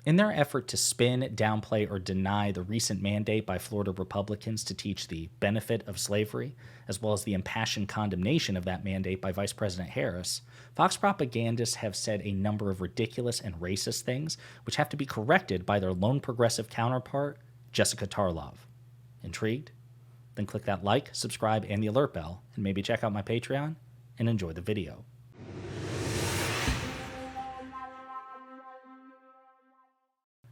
In their effort to spin, downplay, or deny the recent mandate by Florida Republicans to teach the benefit of slavery, as well as the impassioned condemnation of that mandate by Vice President Harris, Fox propagandists have said a number of ridiculous and racist things, which have to be corrected by their lone progressive counterpart, Jessica Tarlov. Intrigued? Then click that like, subscribe, and the alert bell, and maybe check out my Patreon, and enjoy the video.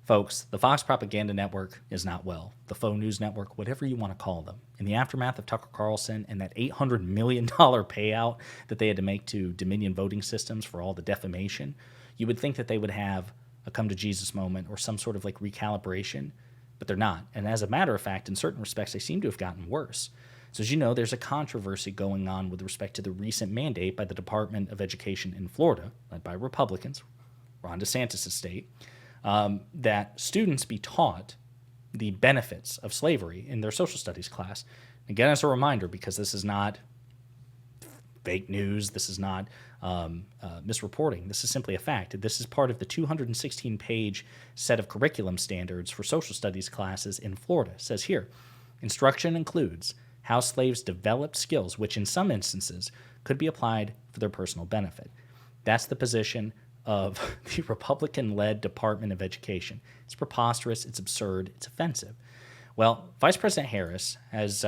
Folks, the Fox Propaganda Network is not well. The faux news network, whatever you want to call them. In the aftermath of Tucker Carlson and that $800 million payout that they had to make to Dominion Voting Systems for all the defamation, you would think that they would have a come to Jesus moment or some sort of like recalibration, but they're not. And as a matter of fact, in certain respects, they seem to have gotten worse. So as you know, there's a controversy going on with respect to the recent mandate by the Department of Education in Florida, led by Republicans, Ron DeSantis' state, that students be taught the benefits of slavery in their social studies class. Again, as a reminder, because this is not fake news, this is not misreporting, this is simply a fact. This is part of the 216-page set of curriculum standards for social studies classes in Florida. It says here, instruction includes how slaves developed skills which in some instances could be applied for their personal benefit. That's the position of the Republican-led Department of Education. It's preposterous, it's absurd, it's offensive. Well, Vice President Harris has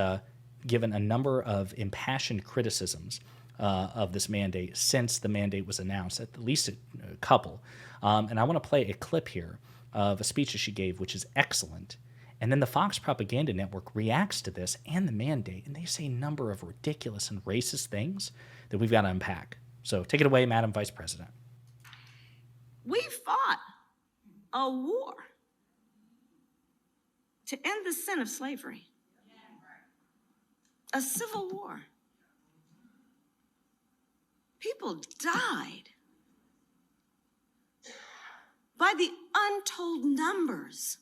given a number of impassioned criticisms of this mandate since the mandate was announced, at least a couple. And I want to play a clip here of a speech that she gave, which is excellent. And then the Fox Propaganda Network reacts to this and the mandate, and they say a number of ridiculous and racist things that we've got to unpack. So take it away, Madam Vice President. We fought a war to end the sin of slavery, a civil war. People died by the untold numbers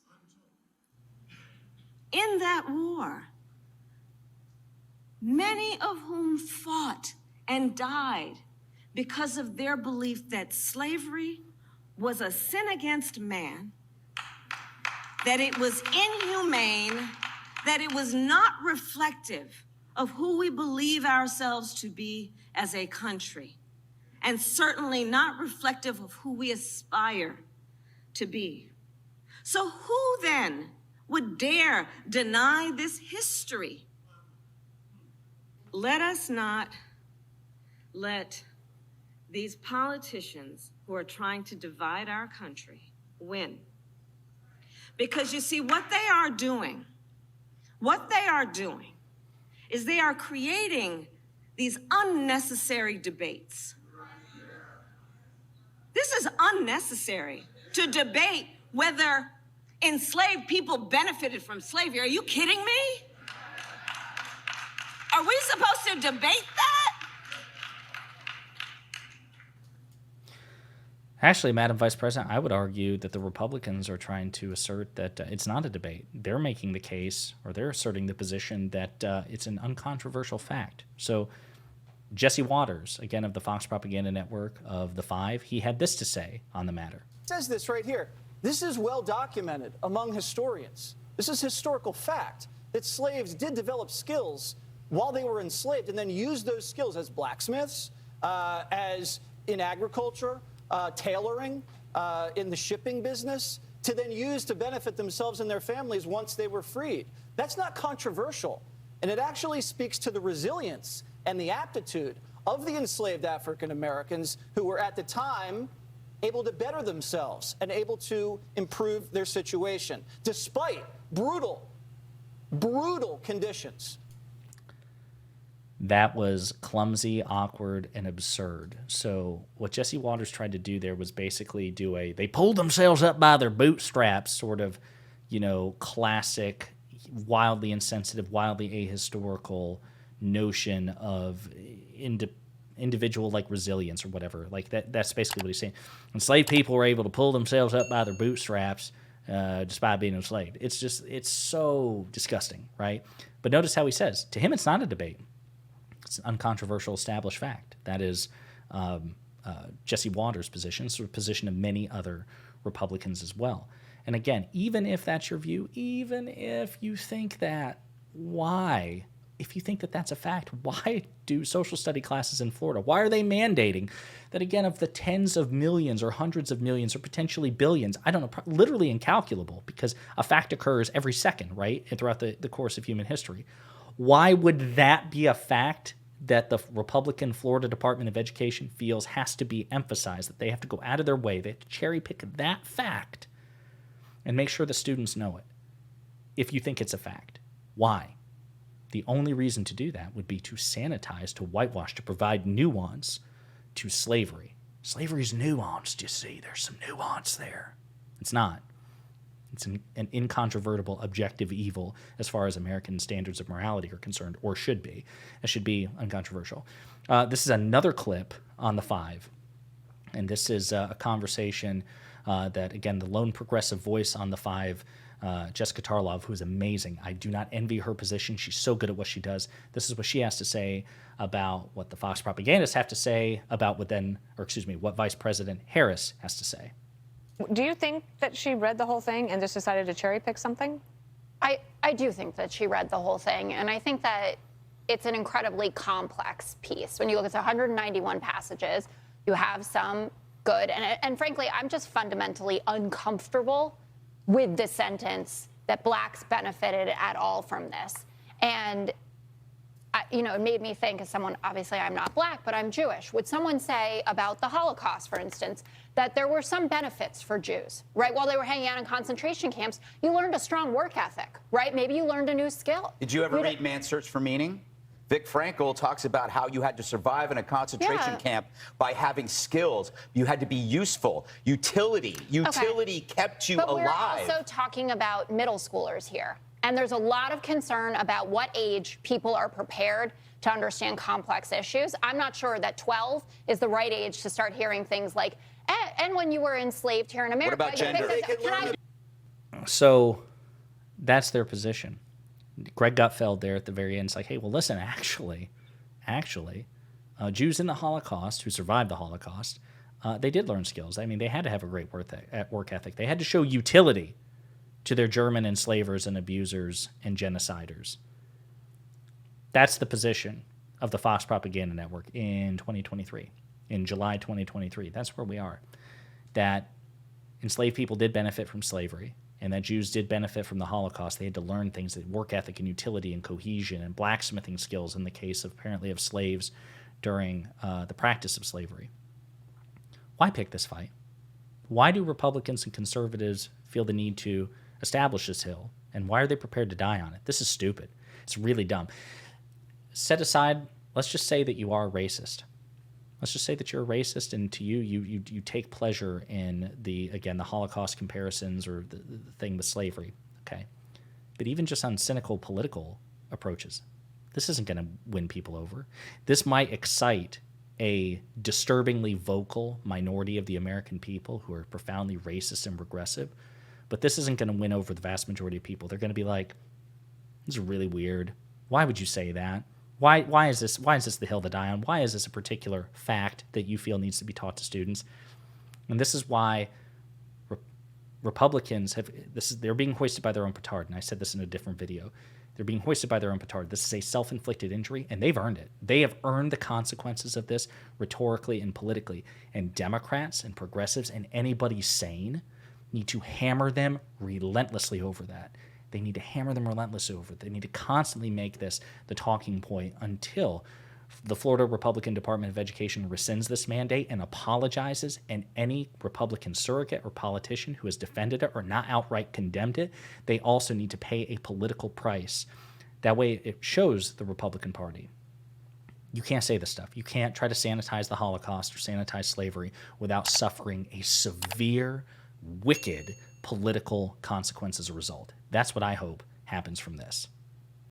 in that war, many of whom fought and died because of their belief that slavery was a sin against man, that it was inhumane, that it was not reflective of who we believe ourselves to be as a country, and certainly not reflective of who we aspire to be. So who then would dare deny this history? Let us not let these politicians who are trying to divide our country win. Because you see, what they are doing is they are creating these unnecessary debates. This is unnecessary to debate whether enslaved people benefited from slavery. Are you kidding me? Are we supposed to debate that? Actually, Madam Vice President, I would argue that the Republicans are trying to assert that it's not a debate. They're making the case, or they're asserting the position that it's an uncontroversial fact. So Jesse Waters, again of the Fox Propaganda Network of the Five, he had this to say on the matter. It says this right here. This is well documented among historians. This is historical fact that slaves did develop skills while they were enslaved and then used those skills as blacksmiths, as in agriculture, tailoring, in the shipping business, to then use to benefit themselves and their families once they were freed. That's not controversial. And it actually speaks to the resilience and the aptitude of the enslaved African Americans who were at the time able to better themselves and able to improve their situation, despite brutal conditions. That was clumsy, awkward, and absurd. So what Jesse Waters tried to do there was basically they pulled themselves up by their bootstraps sort of, classic, wildly insensitive, wildly ahistorical notion of individual resilience or whatever. That's basically what he's saying. Enslaved people were able to pull themselves up by their bootstraps just by being enslaved. It's so disgusting, right? But notice how he says, to him it's not a debate. It's an uncontroversial established fact. That is Jesse Waters' position. It's the position of many other Republicans as well. And again, even if that's your view, even if you think that, why? If you think that that's a fact, why do social study classes in Florida? Why are they mandating that, again, of the tens of millions or hundreds of millions or potentially billions, I don't know, literally incalculable, because a fact occurs every second, right, and throughout the course of human history. Why would that be a fact that the Republican Florida Department of Education feels has to be emphasized, that they have to go out of their way, they have to cherry pick that fact and make sure the students know it? If you think it's a fact, why? The only reason to do that would be to sanitize, to whitewash, to provide nuance to slavery. Slavery's nuanced, you see. There's some nuance there. It's not. It's an incontrovertible, objective evil as far as American standards of morality are concerned, or should be. It should be uncontroversial. This is another clip on the Five, and this is a conversation that, again, the lone progressive voice on the Five, Jessica Tarlov, who is amazing. I do not envy her position. She's so good at what she does. This is what she has to say about what the Fox propagandists have to say about what Vice President Harris has to say. Do you think that she read the whole thing and just decided to cherry pick something? I do think that she read the whole thing, and I think that it's an incredibly complex piece. When you look at the 191 passages, you have some good, and frankly, I'm just fundamentally uncomfortable with the sentence that blacks benefited at all from this. And it made me think, as someone, obviously I'm not black, but I'm Jewish. Would someone say about the Holocaust, for instance, that there were some benefits for Jews, right? While they were hanging out in concentration camps, you learned a strong work ethic, right? Maybe you learned a new skill. Did you ever read Man's Search for Meaning? Vic Frankl talks about how you had to survive in a concentration camp by having skills. You had to be useful. Utility kept you alive. But we're also talking about middle schoolers here. And there's a lot of concern about what age people are prepared to understand complex issues. I'm not sure that 12 is the right age to start hearing things like, and when you were enslaved here in America. What about gender? So that's their position. Greg Gutfeld there at the very end is like, hey, well, listen, actually, Jews in the Holocaust who survived the Holocaust, they did learn skills. I mean, they had to have a great work ethic. They had to show utility to their German enslavers and abusers and genociders. That's the position of the Fox Propaganda Network in 2023, in July 2023. That's where we are. That enslaved people did benefit from slavery, and that Jews did benefit from the Holocaust. They had to learn things like work ethic and utility and cohesion and blacksmithing skills in the case of apparently of slaves during the practice of slavery. Why pick this fight? Why do Republicans and conservatives feel the need to establish this hill, and why are they prepared to die on it? This is stupid. It's really dumb. Set aside, let's just say that you are a racist. Let's just say that you're a racist, and to you take pleasure in the Holocaust comparisons or the thing with slavery, okay? But even just on cynical political approaches, this isn't going to win people over. This might excite a disturbingly vocal minority of the American people who are profoundly racist and regressive, but this isn't going to win over the vast majority of people. They're going to be like, this is really weird. Why would you say that? Why is this the hill to die on? Why is this a particular fact that you feel needs to be taught to students? And this is why Republicans they're being hoisted by their own petard. And I said this in a different video. They're being hoisted by their own petard. This is a self-inflicted injury, and they've earned it. They have earned the consequences of this rhetorically and politically. And Democrats and progressives and anybody sane need to hammer them relentlessly over that. They need to hammer them relentlessly over it. They need to constantly make this the talking point until the Florida Republican Department of Education rescinds this mandate and apologizes, and any Republican surrogate or politician who has defended it or not outright condemned it, they also need to pay a political price. That way it shows the Republican Party, you can't say this stuff. You can't try to sanitize the Holocaust or sanitize slavery without suffering a severe, wicked political consequence as a result. That's what I hope happens from this.